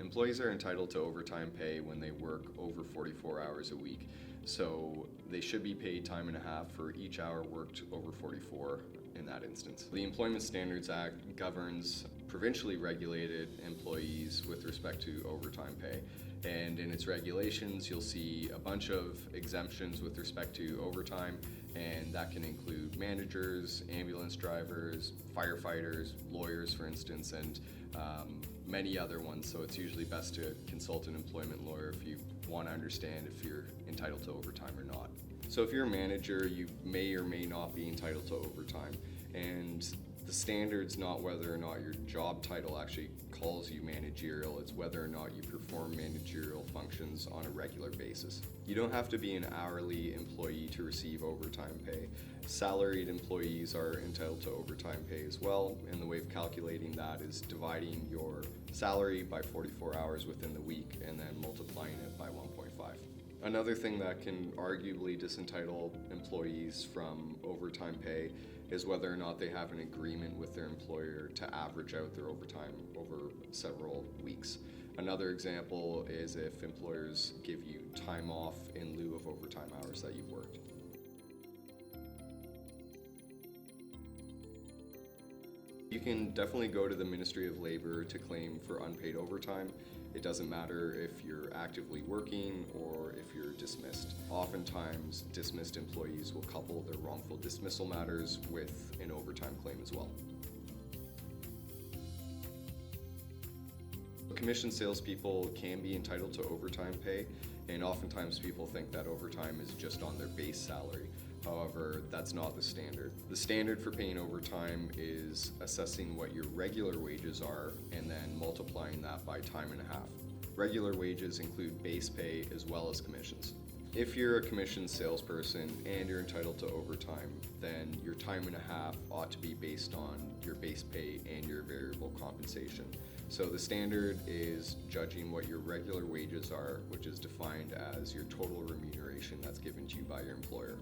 Employees are entitled to overtime pay when they work over 44 hours a week. So they should be paid time and a half for each hour worked over 44 in that instance. The Employment Standards Act governs provincially regulated employees with respect to overtime pay. And in its regulations, you'll see a bunch of exemptions with respect to overtime, and that can include managers, ambulance drivers, firefighters, lawyers, for instance, and many other ones. So it's usually best to consult an employment lawyer if you want to understand if you're entitled to overtime or not. So if you're a manager, you may or may not be entitled to overtime. And the standard's not whether or not your job title actually calls you managerial, it's whether or not you perform managerial functions on a regular basis. You don't have to be an hourly employee to receive overtime pay. Salaried employees are entitled to overtime pay as well, and the way of calculating that is dividing your salary by 44 hours within the week and then multiplying it by 1.5. Another thing that can arguably disentitle employees from overtime pay is whether or not they have an agreement with their employer to average out their overtime over several weeks. Another example is if employers give you time off in lieu of overtime hours that you've worked. You can definitely go to the Ministry of Labor to claim for unpaid overtime. It doesn't matter if you're actively working or if you're dismissed. Oftentimes, dismissed employees will couple their wrongful dismissal matters with an overtime claim as well. Commissioned salespeople can be entitled to overtime pay, and oftentimes people think that overtime is just on their base salary. However, that's not the standard. The standard for paying overtime is assessing what your regular wages are and then multiplying that by time and a half. Regular wages include base pay as well as commissions. If you're a commissioned salesperson and you're entitled to overtime, then your time and a half ought to be based on your base pay and your variable compensation. So the standard is judging what your regular wages are, which is defined as your total remuneration that's given to you by your employer.